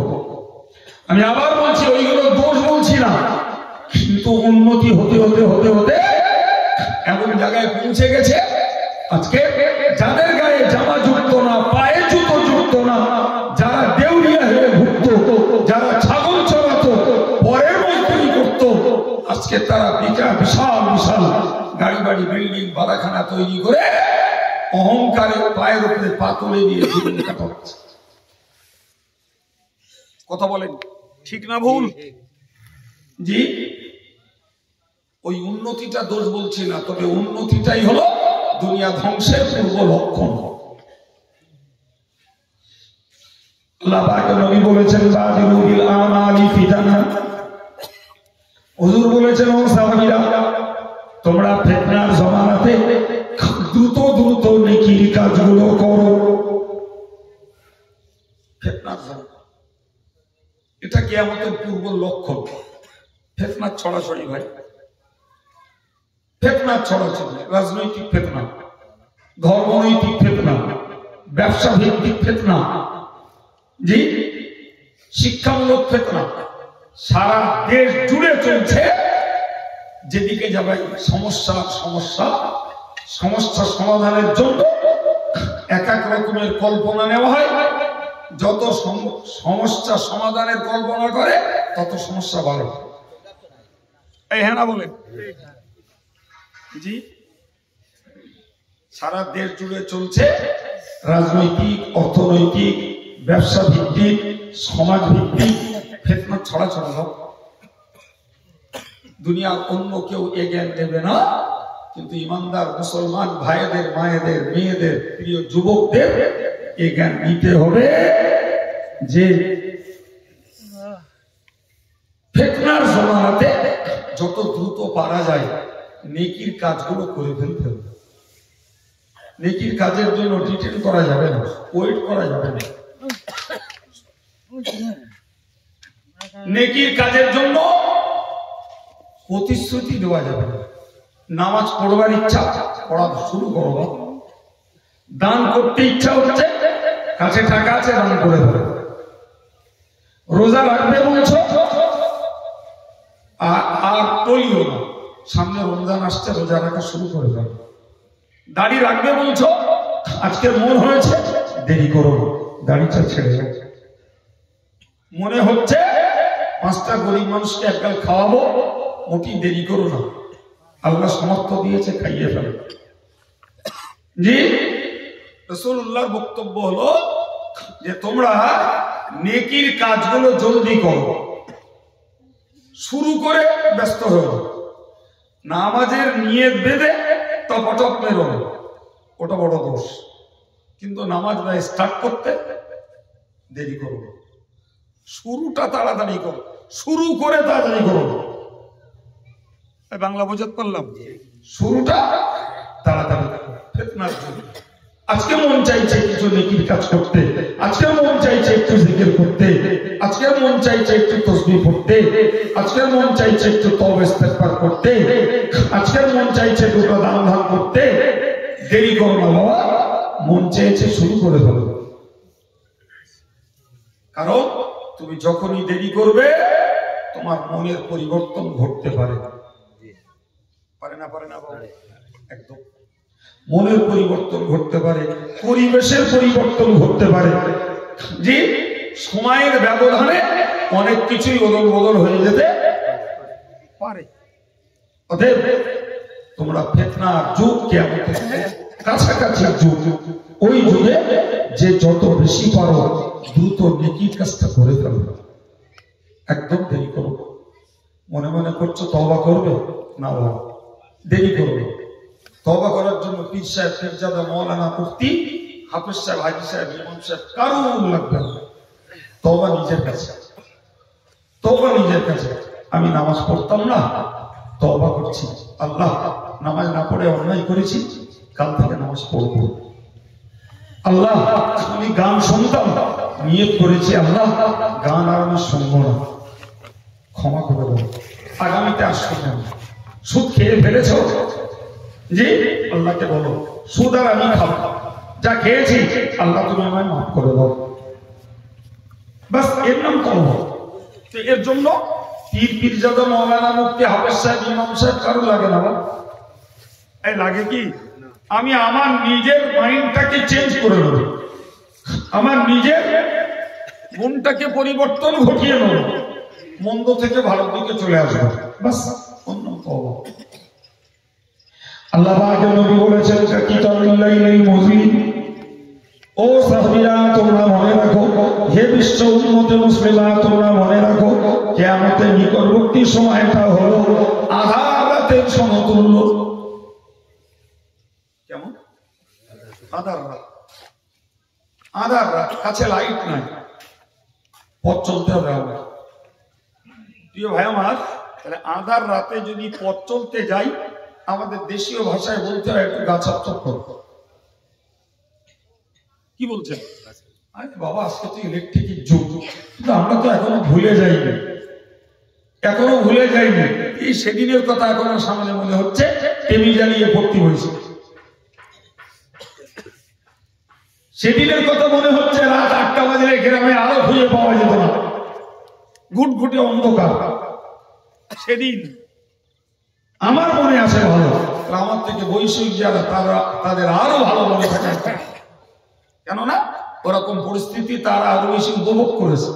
আমি আবার বলছি, ওইগুলো দোষ বলছি না, কিন্তু উন্নতি হতে হতে হতে হতে এমন জায়গায় পৌঁছে গেছে আজকে যাদের গায়ে জামা জুটতো না, পায়ে জুতো জুটতো না, যারা দেউলিয়া হয়ে ঘুরতো, যারা ছাগল চড়াতো, পরের মন্ত্রী করতো, আজকে তারা বিশাল বিশাল গাড়ি বাড়ি বিল্ডিং বাড়াখানা তৈরি করে অহংকারে পায়ের উপরে পা তুলে দিয়ে জীবন কাটাচ্ছে। কথা বলেন ঠিক না ভুল? জি, ওই উন্নতিটা দোষ বলছি না, তবে উন্নতিটাই হলো দুনিয়া ধ্বংসের পূর্ব লক্ষণ। আল্লাহ পাক নবী বলেছেন বাদিরু বিল আমালি ফিতানা, হুজুর বলেছেন ও সাহাবীরা তোমরা ফিতনার জামানাতে দ্রুত দ্রুত নেকির কাজগুলো করো। ফিতনার জামানা, এটা কিয়ামতের পূর্ব লক্ষণ। ফিতনার ছড়াছড়ি ভাই, ফিতনার ছড়াছড়ি, রাজনৈতিক ফিতনা, ধর্মনৈতিক ফিতনা, ব্যবসা ভিত্তিক ফিতনা, জি, শিক্ষামূলক ফিতনা সারা দেশ জুড়ে চলছে। যেদিকে যাবে সমস্যা সমস্যা সমস্যা সমাধানের জন্য এক এক রকমের কল্পনা নেওয়া হয়। যত সমস্যা সমাধানের কল্পনা করে তত সমস্যা বাড়ে। এই হ্যাঁ না বলেন? জি, সারা দেশ জুড়ে চলছে রাজনৈতিক, অর্থনৈতিক, ব্যবসা ভিত্তিক, সমাজ ভিত্তিক ফিতনা ছড়াছড়ি। দুনিয়ার অন্য কেউ এ জ্ঞান দেবে না, কিন্তু ইমানদার মুসলমান ভাইদের, মায়েদের, মেয়েদের, প্রিয় যুবকদের এ জ্ঞান নিতে হবে যে ফিতনার জামানাতে যত দ্রুত পারা যায় নেকির কাজগুলো করে ফেলতে হবে। নেকির কাজের জন্য ডিটেল করা যাবে না, ওয়েট করা যাবে না। নেকির কাজের জন্য প্রতিশ্রুতি দেওয়া যাবে না। নামাজ পড়বার ইচ্ছা, পড়া শুরু করো। দান করতে ইচ্ছা হচ্ছে, কাছে টাকা আছে, দান করে দেবে। রোজা রাখবে বলছো, আর টলিও না, সামনে রমজান আসছে, রোজা রাখা শুরু করে দেবে। দাড়ি রাখবে বলছো, আজকে মন হয়েছে, দেরি করো, দাড়িটা ছেড়ে যাবে। মনে হচ্ছে 5টা গরিব মানুষকে একগাল খাওয়াবো, মোটি দেরি করো না, আল্লাহ সমর্থ দিয়েছে, খাইয়ে ফেলো। জি, রাসূলুল্লাহর বক্তব্য হলো যে তোমরা নেকির কাজগুলো জলদি করো, শুরু করে ব্যস্ত হও। নামাজের নিয়ত বেঁধে টপটপ মেরো, ওটা বড় দোষ। কিন্তু নামাজ না স্টার্ট করতে দেরি করো, শুরুটা তাড়াতাড়ি করো, শুরু করে তাড়াতাড়ি করো। বাংলা বোঝাতে পারলাম? শুরুটা তাড়াতাড়ি করো। ফিতনার জন্য আজকে মন চাইছে কিছু নেকির কাজ করতে, আজকে মন চাইছে একটু জিকির করতে, আজকে মন চাইছে একটু তাসবিহ পড়তে, আজকে মন চাইছে একটু তওবা ইস্তেগফার করতে, আজকে মন চাইছে দুটো দান ধান করতে। দেরি করো না বাবা, মন চাইছে শুরু করে ফেলো। কারণ তুমি যখনই দেরি করবে তোমার মনের পরিবর্তন ঘটতে পারে। পারে না? পারে না বাবা? একদম মনের পরিবর্তন ঘটতে পারে, পরিবেশের পরিবর্তন ঘটতে পারে। যে সময়ের ব্যবধানে অনেক কিছুই ওদল বদল হয়ে যেতে পারে। অতএব তোমরা ফিতনার যুগ কিয়ামতের কাছাকাছি যুগ, ওই যুগে যে যত বেশি পারো দ্রুত নেকির কাজটা করে ফেলবে, একদম দেরি করো। মনে মনে করছো তওবা করবে না, বাবা দেরি করবে। তওবা করার জন্য পীর সাহেব, পীরজাদা, মৌলানা, মুফতি, হাফেজ সাহেব, হাজি সাহেব, ইমাম সাহেব কারোর লাগবে না। তওবা নিজের কাছে, তওবা নিজের কাছে। আমি নামাজ পড়তাম না, তওবা করছি, আল্লাহ নামাজ না পড়ে অন্যায় করেছি, কাল থেকে নামাজ পড়বো। আল্লাহ আমি গান শুনতাম, নিয়ত করেছি আল্লাহ গান আর আমি শুনবো না, ক্ষমা করে দেবো, আগামীতে আর শুনবো না। সুদ খেয়ে ফেলেছ, জি আল্লাহকে বলো সুদ আর আমি খাবো, যা খেয়েছি আল্লাহ তুমি আমায় মাফ করে দাও, বাস এর নাম তওবা। এর জন্য পীর, পীরজাদা, মৌলানা, মুফতি, হাফেজ সাহেব, ইমাম সাহেব কারো লাগে না। এই লাগে কি? আমি আমার নিজের মাইন্ডটাকে চেঞ্জ করে নেব, আমার নিজের মনটাকে পরিবর্তন ঘটিয়ে নেব, মন্দ থেকে ভালোর দিকে চলে আসবো, বাস অন্য তওবা। আল্লাহ পাক নবী বলেছেন কিতাবুল লাইলিল মুযলিম, ও সাহাবীরা তোমরা মনে রাখো, হে বিশ্ব উম্মতে মুসলিমা তোমরা মনে রাখো, কিয়ামতের নিকটবর্তী সময়টা হলো আধার রাতের সমতুল্য। কেমন? আধার রাত, আধার রাত, কাছে লাইট নাই, পথ চলতে হবে আমার। প্রিয় ভাই আমার, তাহলে আধার রাতে যদি পথ চলতে যাই, আমাদের দেশীয় ভাষায় বলতে হয় একটু গাছাপ চক্কর। কি বলছেন? আরে বাবা আজকে তো ইলেকট্রিকের যুগ, কিন্তু আমরা তো এখনো ভুলে যাইনি, এখনো ভুলে যাইনি। এই সেদিনের কথা এখনো সামনে মনে হচ্ছে, টেমি জ্বালিয়ে ভর্তি হয়েছে। সেদিনের কথা মনে হচ্ছে, রাত 8টা বাজলে গ্রামে আলো খুঁজে পাওয়া যেত না, ঘুটঘুটে অন্ধকার। সেদিন আমার মনে আছে ভালো, আমার থেকে বৈষয়িক যারা তাদের আরো ভালো মনে থাকে, কেননা ওরকম পরিস্থিতি তারা আরো বেশি উপভোগ করেছে।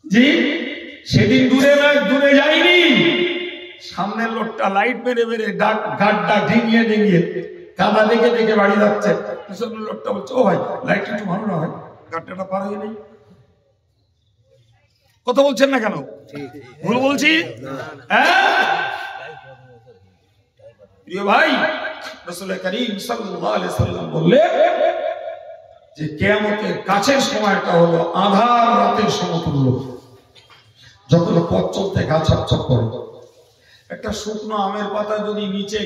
জি সেদিন দূরে নয়, দূরে যায়নি, সামনের লোকটা লাইট মেরে মেরে গাড্ডা ডিঙিয়ে ডিঙিয়ে কাদা দেখে দেখে বাড়ি যাচ্ছে, পিছনের লোকটা বলছে ও ভাই লাইট একটু ভালো না হয়, গাড্ডাটা পার হয়ে নেই। কথা বলছেন না কেন? ভুল বলছি? হ্যাঁ প্রিয় ভাই, রাসূল করিম সাল্লাল্লাহু আলাইহি সাল্লাম বললেন যে কিয়ামতের কাছের সময়টা হলো আধার রাতের সমতুল্য। যখন পথ চলতে গা ছপছপ করে, একটা শুকনো আমের পাতা যদি নিচে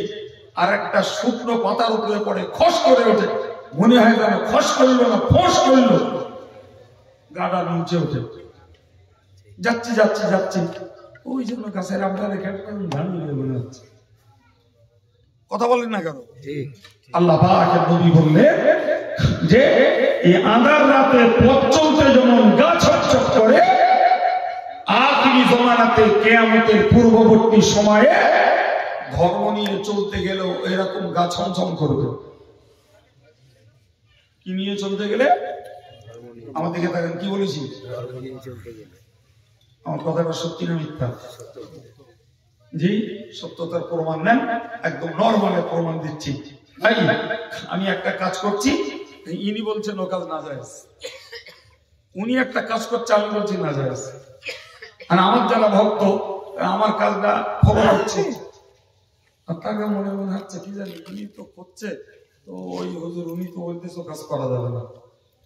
আর একটা শুকনো পাতার উপরে পড়ে খস করে ওঠে, মনে হয় যেন খস করলো না ফোঁস করলো, গাটা নিচে ওঠে। যাচ্ছি যাচ্ছি যাচ্ছি, ওই জন্য গাছের আমটা রেখে ধানিয়ে মনে হচ্ছে। কথা বলেন না কেন? আল্লাহ পাকের নবী বললেন যে এই আঁধার রাতে পথ চলতে যেমন গা ছপছপ করে, আখিরি জমানাতে কিয়ামতের পূর্ববর্তী সময়ে ধর্ম নিয়ে চলতে গেলেও এরকম গা ছমছম করবে। কি নিয়ে চলতে গেলে? আমাদেরকে দেখেন কি বলেছি, আমার কথাটা সত্যি না মিথ্যা? জি সত্যতার প্রমাণ নেন, একদম নরমালের প্রমাণ দিচ্ছি। ভাই আমি একটা কাজ করছি, ইনি বলছেন ও কাজ না জায়েজ, উনি একটা কাজ করছে আমি বলছি না জায়েজ, আর আমার যারা ভক্ত আমার কাজটা ফলো করছে, আপনাকে মনে মনে হচ্ছে কি জানি উনি তো করছে, তো ওই হুজুর উনি তো বলতেছে কাজ করা যাবে না,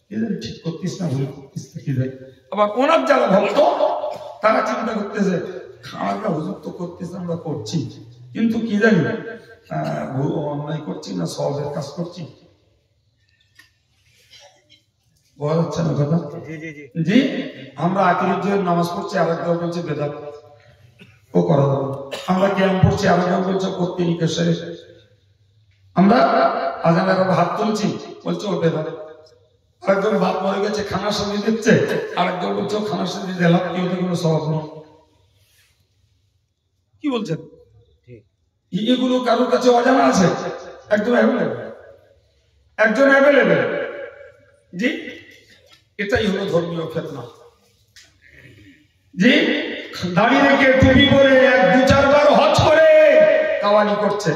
কি জানি ঠিক করতিস না ভুল করতিস না কি জানি। আবার ওনার যারা ভক্ত তারা চিন্তা করতেছে আমরা হুজুর তো করতেছে আমরা করছি, কিন্তু কি জানি অন্যায় করছি না সওয়াবের কাজ করছি। বোঝা যাচ্ছে না কথা? জি আমরা আকিরের নামাজ পড়ছি, আরেকজন বলছে বেদাত, ও করা যাবে। আমরা ক্যাম্প পড়ছি, আরেকজন বলছে করতে নিকেশে। আমরা আজানের হাত তুলছি, বলছে ও বেদাত। আরেকজন বাপ মরে গেছে খানা সাজি দিচ্ছে, আরেকজন বলছে খানা সাজি দিলাম, কি ওতে কোনো স্বভাব নেই। কি বলছেন? এগুলো কারোর কাছে অজানা আছে? একদম অ্যাভেলেবেল, একজন অ্যাভেলেবেল। জি এটাই হলো ধর্মীয় ফিতনা। জি দাড়ি রেখে টুপি পরে 1-2-4 বার হজ করে কাওয়ালি করছে,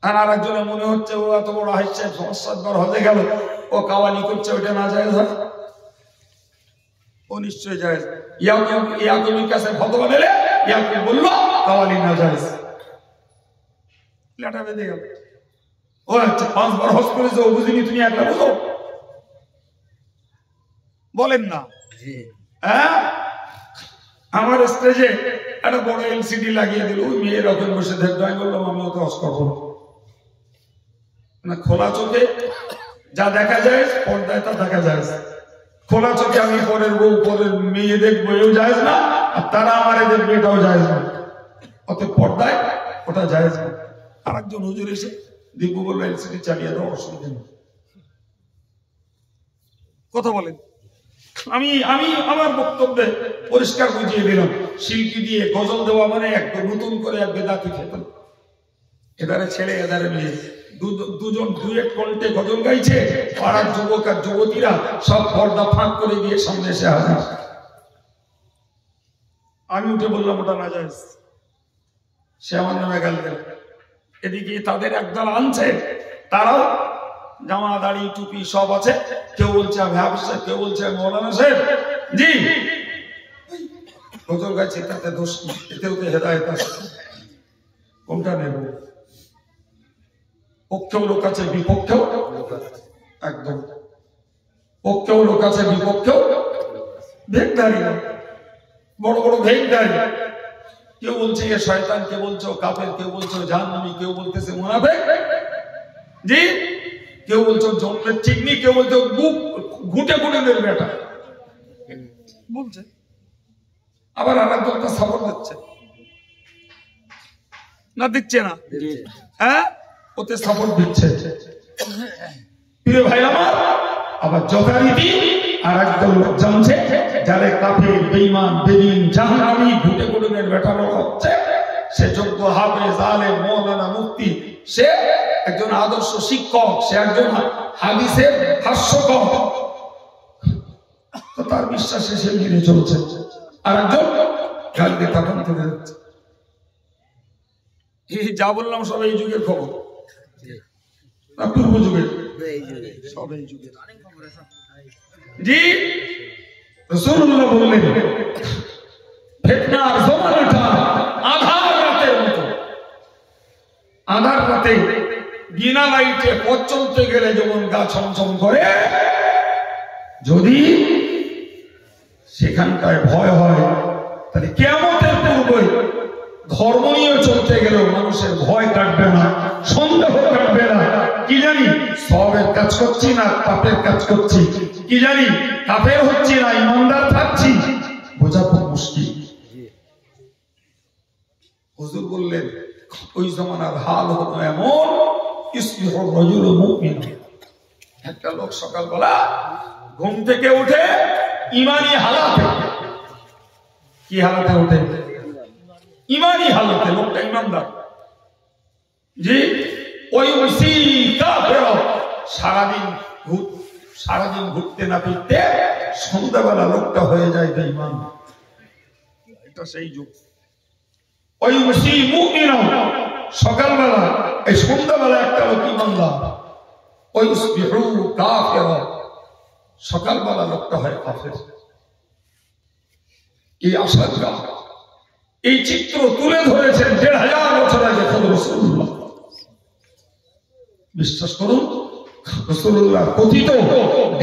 আর আরেকজনের মনে হচ্ছে ও এত বড় হাসছে, 5-7 বার হজে গেল, ও কাওয়ালি করছে, ওটা না জায়েজ হয়? ও নিশ্চয় জায়েজ। ইয়াকুবের কাছে ফতোয়া দিলে ইয়াকুব বলল কাওয়ালি না জায়েজ, লেটা বেঁধে গেল। ও আচ্ছা 5 বার হজ করেছে, ও বুঝিনি, তুমি একটা বুঝো? বলেন না। হ্যাঁ, আমার স্টেজে একটা বড় এলসিডি লাগিয়ে দিল, ওই মেয়ের ওখানে বসে দেখবে। আমি বললাম আমি ওকে হজ করবো না। খোলা চোখে যা দেখা যায়, পর্দায় তা দেখা যায়। খোলা চোখে আমি পরের বউ, পরের মেয়ে দেখবো, এও যায় না, আর তারা আমারে দেখবে, এটাও যায় না। অত পর্দায় ওটা যায় না। আর একজন হুজুর এসে দিব্যু বললো এলসিডি চালিয়ে দাও, অসুবিধা নেই। কথা বলেন। আমি আমার বক্তব্যে পরিষ্কার বুঝিয়ে দিলাম, শিল্পী দিয়ে গজল দেওয়া মানে একদম নতুন করে এক বেদাতি খেতেন। এদারে ছেলে এদারে মেয়ে, দুজন ডুয়েট কণ্ঠে গজল গাইছে, পাড়ার যুবক আর যুবতীরা সব পর্দা ফাঁক করে দিয়ে সামনে এসে হাজির। আমি উঠে বললাম ওটা না জায়েজ। সে আমার নামে গাল দিল। এদিকে তাদের একদল আনছে, তারাও জামা দাড়ি টুপি সব আছে। কেউ বলছে আমি হাফিজ সাহেব, কেউ বলছে মৌলানা সাহেব। জি, গজল গাইছে, তাতে দোষ কি? এতেও তো হেদায়েত আছে। কোনটা নেব? পক্ষেও লোক আছে, বিপক্ষেও একদম। পক্ষেও লোক আছে, বিপক্ষেও ভেগধারী, বড় বড় ভেগধারী। কেউ বলছে এ শয়তান, কেউ বলছে ও কাফের, কেউ বলছে ও জাহান্নামী, কেউ বলতেছে মুনাফিক। জি, কেউ বলছে জন্মের ঠিক নেই, কেউ বলছে বুক ঘুটে ঘুটে দেবে বেটা বলছে। আবার আর একদলটা সাপোর্ট দিচ্ছে না, দিচ্ছে না? হ্যাঁ, ওতে সাপোর্ট দিচ্ছে। প্রিয় ভাই আমার, আবার যথারীতি আর একদল লোক জানছে, যারা কাফের, বেঈমান, বেদিন, জাহান্নামী, ঘুটে ঘুটে বেটা বলা হচ্ছে, সে যোগ্য হাফেজ, আলেম, মাওলানা, মুফতি, সে একজন আদর্শ শিক্ষক, সে একজন হাদিসের ভাষ্যকার, তো তার বিশ্বাসে সে মেনে চলছে। আর একজন গাল দিয়ে তাকান করে যাচ্ছে। এই যা বললাম সব এই যুগের খবর না পূর্ব যুগের? সব এই যুগের। জি, রাসূলুল্লাহ বললেন ফিতনার জমানাটা আধার রাতের মতো। আধার রাতে বিনা লাইটে পথ চলতে গেলে যেমন গা ছমছম করে, যদি সেখানটায় ভয় হয়, তাহলে কিয়ামতের পূর্বে ধর্ম নিয়ে চলতে গেলেও মানুষের ভয় কাটবে না, সন্দেহ কাটবে না। কি জানি সওয়াবের কাজ করছি না পাপের কাজ করছি, কি জানি কাফের হচ্ছি না ইমানদার থাকছি, বোঝা খুব মুশকিল। হুজুর বললেন ওই জমানার হাল হলো এমন, ইসবিহুর রাজুলু মুমিন, একটা লোক সকালবেলা ঘুম থেকে উঠে ইমানি হালাতে, কি হালাতে ওঠে? ইমানি হালাতে, লোকটা ইমানদার। জি, ওই সারাদিন ঘুরতে না ফিরতে সন্ধ্যাবেলা লোকটা হয়ে যায় বেঈমান। এটা সেই যুগ। ওই মুমিন সকালবেলা, এই সন্ধ্যাবেলা একটা লোক ইমানদার। ওই কাফের, সকালবেলা লোকটা হয় কাফের। এই আশঙ্কা, এই চিত্র তুলে ধরেছেন ১৫০০ বছর আগে রাসূলুল্লাহ। বিশ্বাস করুন, রাসূলুল্লাহ কথিত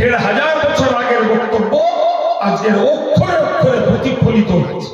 ১৫০০ বছর আগের বক্তব্য আজকের অক্ষরে অক্ষরে প্রতিফলিত হয়েছে।